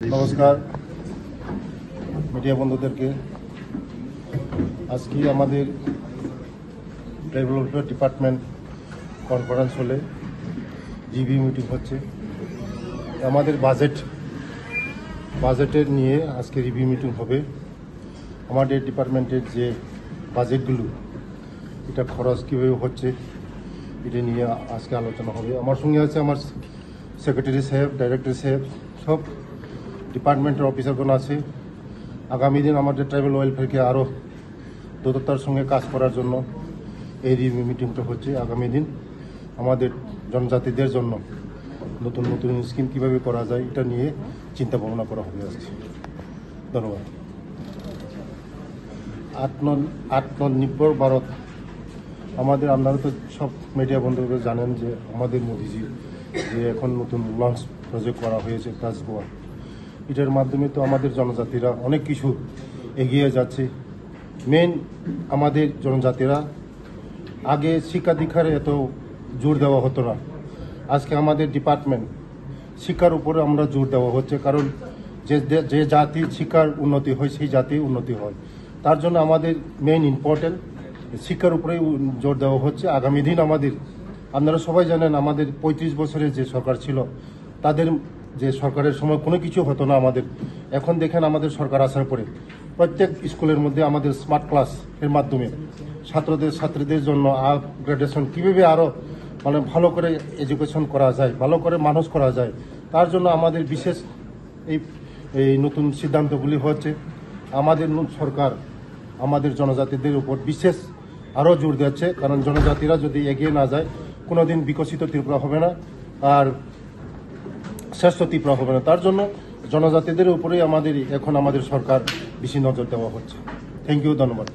নমস্কার মিডিয়া বন্ধুদেরকে। আজকে আমাদের ট্রাইবাল ওয়েলফেয়ার ডিপার্টমেন্ট কনফারেন্স হলে জিবি মিটিং হচ্ছে। আমাদের বাজেটের নিয়ে আজকে রিভিউ মিটিং হবে। আমাদের ডিপার্টমেন্টের যে বাজেটগুলো, এটা খরচ কীভাবে হচ্ছে, এটা নিয়ে আজকে আলোচনা হবে। আমার সঙ্গে আছে আমার সেক্রেটারি সাহেব, ডাইরেক্টর সাহেব, সব ডিপার্টমেন্টের অফিসারগণ আছে। আগামী দিন আমাদের ট্রাইবাল ওয়েলফেয়ারকে আরও দ্রুততার সঙ্গে কাজ করার জন্য এই রিভিউ মিটিংটা হচ্ছে। আগামী দিন আমাদের জনজাতিদের জন্য নতুন নতুন স্কিম কীভাবে করা যায়, এটা নিয়ে চিন্তা ভাবনা করা হবে আজকে। ধন্যবাদ। আত্মনির্ভর ভারত, আপনারা তো সব মিডিয়া বন্ধুরা জানেন যে আমাদের মোদিজি যে এখন নতুন লঞ্চ প্রজেক্ট করা হয়েছে প্লাস গোয়া, এটার মাধ্যমে তো আমাদের জনজাতিরা অনেক কিছু এগিয়ে যাচ্ছে। মেন আমাদের জনজাতিরা আগে শিক্ষা দীক্ষার এত জোর দেওয়া হতো না। আজকে আমাদের ডিপার্টমেন্ট শিক্ষার উপরে আমরা জোর দেওয়া হচ্ছে, কারণ যে জাতির শিক্ষার উন্নতি হয় সেই জাতির উন্নতি হয়। তার জন্য আমাদের মেইন ইম্পর্টেন্ট শিক্ষার উপরেই জোর দেওয়া হচ্ছে। আগামী দিন আপনারা সবাই জানেন আমাদের 35 বছরের যে সরকার ছিল, তাদের যে সরকারের সময় কোনো কিছু হতো না আমাদের। এখন দেখেন আমাদের সরকার আসার পরে প্রত্যেক স্কুলের মধ্যে আমাদের স্মার্ট ক্লাস এর মাধ্যমে ছাত্রীদের জন্য আপগ্রেডেশন কীভাবে আরও ভালো করে এডুকেশন করা যায়, ভালো করে মানুষ করা যায়, তার জন্য আমাদের বিশেষ এই নতুন সিদ্ধান্তগুলি হচ্ছে। আমাদের সরকার আমাদের জনজাতিদের উপর বিশেষ আরও জোর দিচ্ছে, কারণ জনজাতিরা যদি এগিয়ে না যায় কোনোদিন বিকশিত ত্রিপুরা হবে না আর শ্রেষ্ঠ ত্রিপুরা হবে না। তার জন্য জনজাতিদের উপরেই আমাদের সরকার বেশি নজর দেওয়া হচ্ছে। থ্যাংক ইউ, ধন্যবাদ।